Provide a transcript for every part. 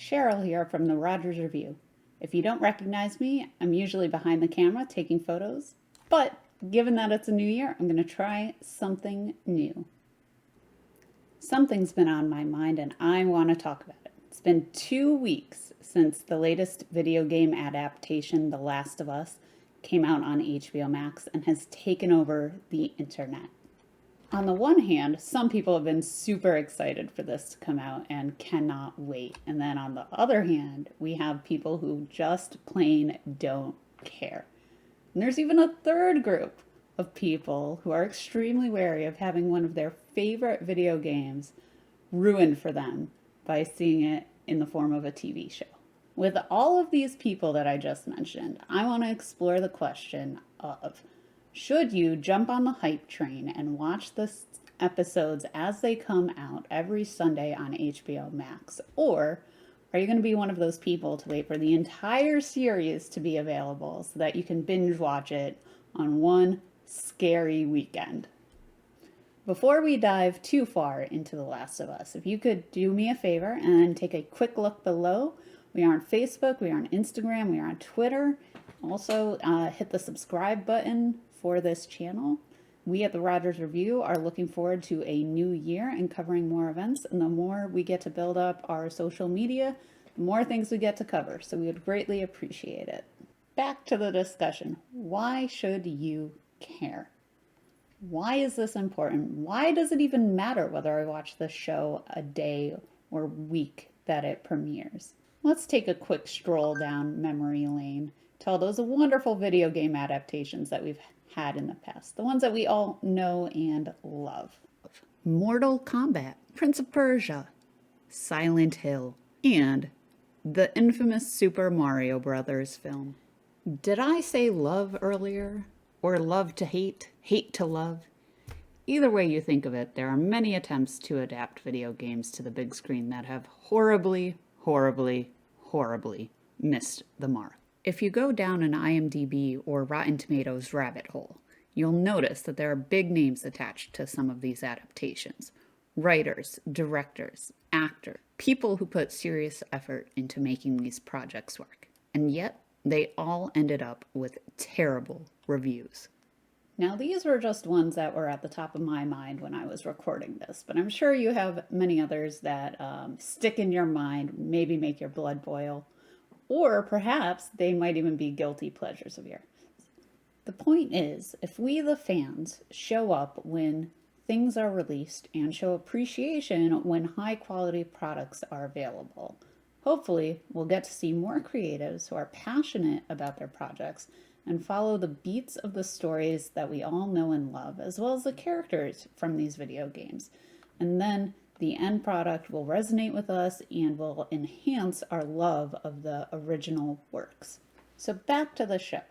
Cheryl here from the Rogers Revue. If you don't recognize me, I'm usually behind the camera taking photos, but given that it's a new year, I'm going to try something new. Something's been on my mind and I want to talk about it. It's been 2 weeks since the latest video game adaptation, The Last of Us, came out on HBO Max and has taken over the internet. On the one hand, some people have been super excited for this to come out and cannot wait. And then on the other hand, we have people who just plain don't care. And there's even a third group of people who are extremely wary of having one of their favorite video games ruined for them by seeing it in the form of a TV show. With all of these people that I just mentioned, I want to explore the question of, should you jump on the hype train and watch the episodes as they come out every Sunday on HBO Max? Or are you going to be one of those people to wait for the entire series to be available so that you can binge watch it on one scary weekend? Before we dive too far into The Last of Us, if you could do me a favor and take a quick look below. We are on Facebook, we are on Instagram, we are on Twitter. Also, hit the subscribe button for this channel. We at the Rogers Revue are looking forward to a new year and covering more events. And the more we get to build up our social media, the more things we get to cover. So we would greatly appreciate it. Back to the discussion. Why should you care? Why is this important? Why does it even matter whether I watch the show a day or week that it premieres? Let's take a quick stroll down memory lane to all those wonderful video game adaptations that we've had in the past, the ones that we all know and love. Mortal Kombat, Prince of Persia, Silent Hill, and the infamous Super Mario Brothers film. Did I say love earlier? Or love to hate? Hate to love? Either way you think of it, there are many attempts to adapt video games to the big screen that have horribly missed the mark. If you go down an IMDb or Rotten Tomatoes rabbit hole, you'll notice that there are big names attached to some of these adaptations. Writers, directors, actors, people who put serious effort into making these projects work. And yet, they all ended up with terrible reviews. Now, these were just ones that were at the top of my mind when I was recording this, but I'm sure you have many others that stick in your mind, maybe make your blood boil, or perhaps they might even be guilty pleasures of yours. The point is, if we, the fans, show up when things are released and show appreciation when high-quality products are available, hopefully we'll get to see more creatives who are passionate about their projects and follow the beats of the stories that we all know and love, as well as the characters from these video games. And then the end product will resonate with us and will enhance our love of the original works. So back to the show.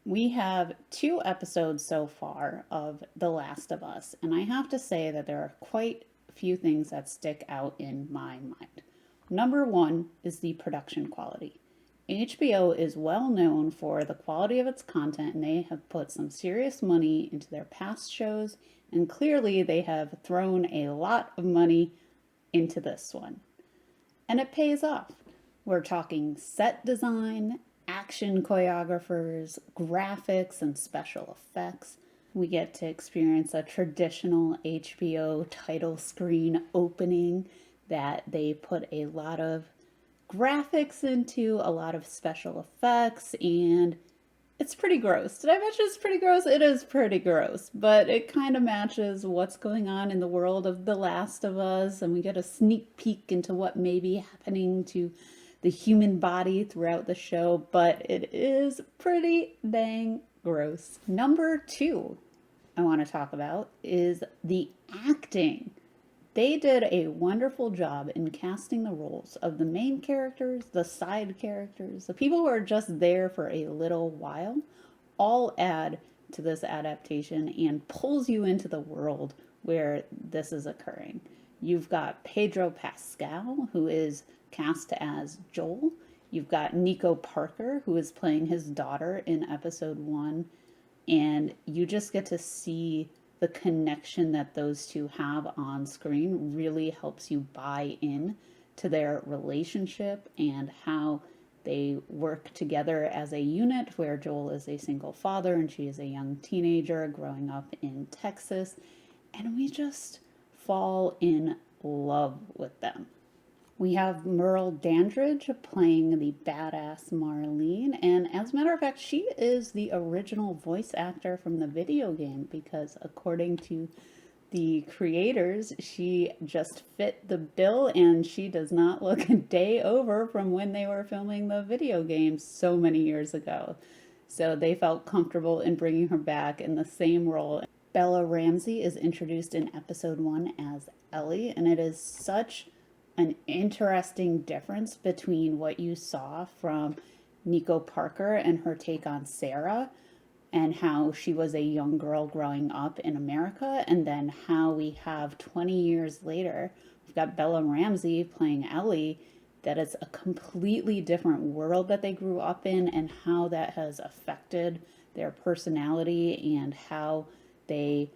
We have 2 episodes so far of The Last of Us, and I have to say that there are quite a few things that stick out in my mind. Number 1 is the production quality. HBO is well known for the quality of its content, and they have put some serious money into their past shows, and clearly they have thrown a lot of money into this one. And it pays off. We're talking set design, action choreographers, graphics, and special effects. We get to experience a traditional HBO title screen opening that they put a lot of graphics into, a lot of special effects, and it's pretty gross. Did I mention it's pretty gross? It is pretty gross, but it kind of matches what's going on in the world of The Last of Us, and we get a sneak peek into what may be happening to the human body throughout the show, but it is pretty dang gross. Number 2 I want to talk about is the acting. They did a wonderful job in casting the roles of the main characters, the side characters, the people who are just there for a little while, all add to this adaptation and pulls you into the world where this is occurring. You've got Pedro Pascal, who is cast as Joel. You've got Nico Parker, who is playing his daughter in episode 1. And you just get to see the connection that those two have on screen really helps you buy in to their relationship and how they work together as a unit, where Joel is a single father and she is a young teenager growing up in Texas. And we just fall in love with them. We have Merle Dandridge playing the badass Marlene, and as a matter of fact, she is the original voice actor from the video game, because according to the creators, she just fit the bill and she does not look a day over from when they were filming the video game so many years ago. So they felt comfortable in bringing her back in the same role. Bella Ramsey is introduced in episode 1 as Ellie, and it is such an interesting difference between what you saw from Nico Parker and her take on Sarah, and how she was a young girl growing up in America, and then how we have 20 years later, we've got Bella Ramsey playing Ellie, that is a completely different world that they grew up in, and how that has affected their personality and how they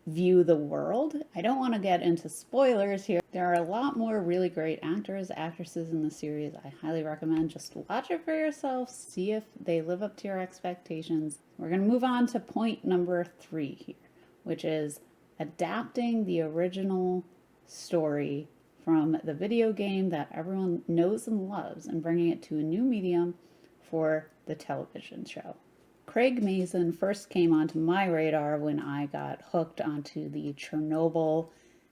view the world. I don't want to get into spoilers here. There are a lot more really great actors, actresses in the series. I highly recommend just watch it for yourself, see if they live up to your expectations. We're going to move on to point number 3 here, which is adapting the original story from the video game that everyone knows and loves and bringing it to a new medium for the television show. Craig Mazin first came onto my radar when I got hooked onto the Chernobyl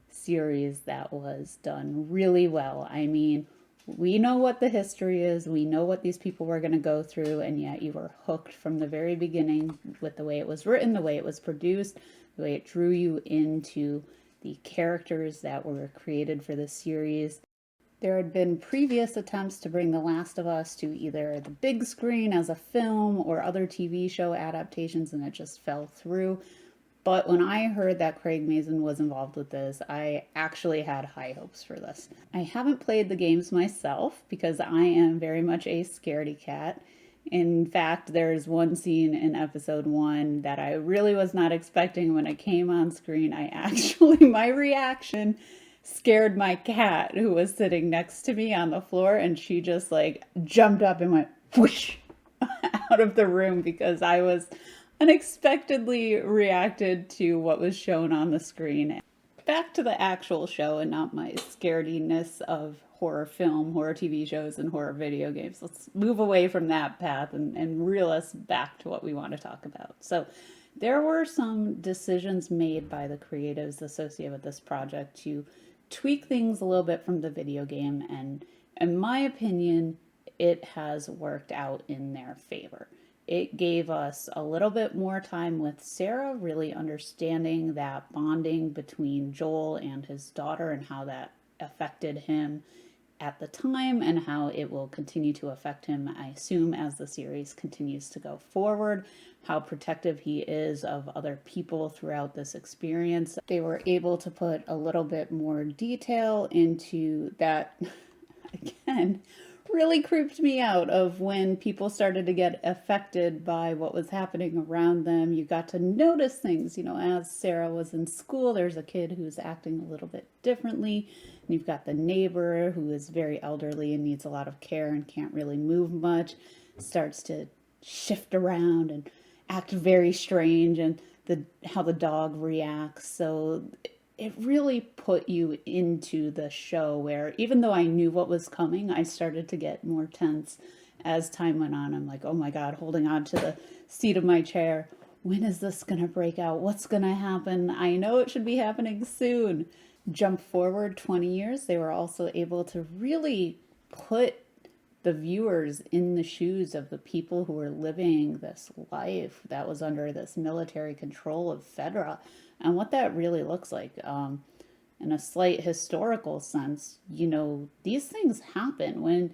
series that was done really well. I mean, we know what the history is, we know what these people were going to go through, and yet you were hooked from the very beginning with the way it was written, the way it was produced, the way it drew you into the characters that were created for the series. There had been previous attempts to bring The Last of Us to either the big screen as a film or other TV show adaptations, and it just fell through. But when I heard that Craig Mazin was involved with this, I actually had high hopes for this. I haven't played the games myself because I am very much a scaredy cat. In fact, there's one scene in episode 1 that I really was not expecting. When it came on screen, my reaction scared my cat, who was sitting next to me on the floor, and she just like jumped up and went whoosh out of the room because I was unexpectedly reacted to what was shown on the screen. Back to the actual show and not my scarediness of horror film, horror TV shows, and horror video games. Let's move away from that path and reel us back to what we want to talk about. So there were some decisions made by the creatives associated with this project to tweak things a little bit from the video game, and in my opinion, it has worked out in their favor. It gave us a little bit more time with Sarah, really understanding that bonding between Joel and his daughter and how that affected him at the time and how it will continue to affect him, I assume, as the series continues to go forward, how protective he is of other people throughout this experience. They were able to put a little bit more detail into that, again, really creeped me out, of when people started to get affected by what was happening around them. You got to notice things, as Sarah was in school, there's a kid who's acting a little bit differently. And you've got the neighbor who is very elderly and needs a lot of care and can't really move much, starts to shift around and act very strange, and how the dog reacts. So it really put you into the show, where even though I knew what was coming, I started to get more tense as time went on. I'm like, oh my God, holding on to the seat of my chair. When is this going to break out? What's going to happen? I know it should be happening soon. Jump forward 20 years, they were also able to really put the viewers in the shoes of the people who were living this life that was under this military control of Fedra, and what that really looks like. In a slight historical sense, these things happen when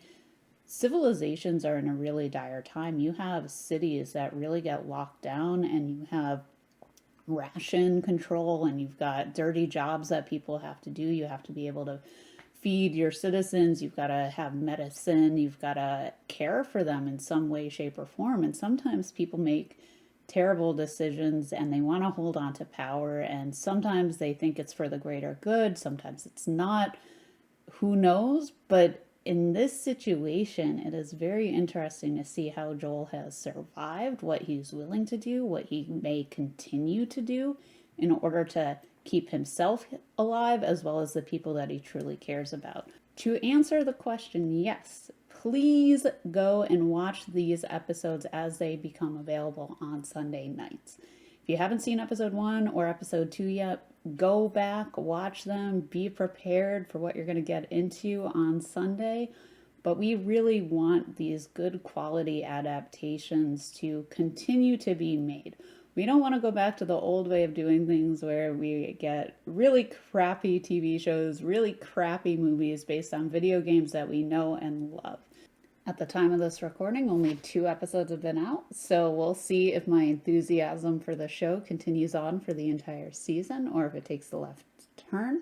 civilizations are in a really dire time. You have cities that really get locked down, and you have ration control, and you've got dirty jobs that people have to do. You have to be able to feed your citizens, you've got to have medicine, you've got to care for them in some way, shape, or form. And sometimes people make terrible decisions and they want to hold on to power, and sometimes they think it's for the greater good, sometimes it's not. who knows? But in this situation, it is very interesting to see how Joel has survived, what he's willing to do, what he may continue to do in order to keep himself alive as well as the people that he truly cares about. To answer the question, yes, please go and watch these episodes as they become available on Sunday nights. If you haven't seen episode 1 or episode 2 yet, go back, watch them, be prepared for what you're going to get into on Sunday. But we really want these good quality adaptations to continue to be made. We don't want to go back to the old way of doing things where we get really crappy TV shows, really crappy movies based on video games that we know and love. At the time of this recording, only 2 episodes have been out, so we'll see if my enthusiasm for the show continues on for the entire season or if it takes the left turn.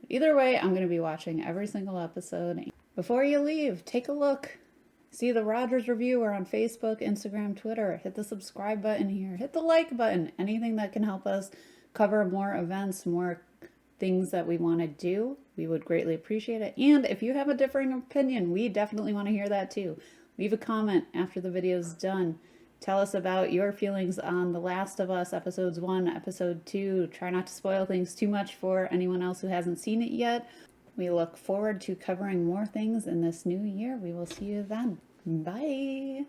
Either way, I'm going to be watching every single episode. Before you leave, take a look. See the Rogers Revue. We're on Facebook, Instagram, Twitter. Hit the subscribe button here. Hit the like button. Anything that can help us cover more events, more things that we want to do, we would greatly appreciate it. And if you have a differing opinion, we definitely want to hear that too. Leave a comment after the video is done. Tell us about your feelings on The Last of Us episodes 1, episode 2. Try not to spoil things too much for anyone else who hasn't seen it yet. We look forward to covering more things in this new year. We will see you then. Bye.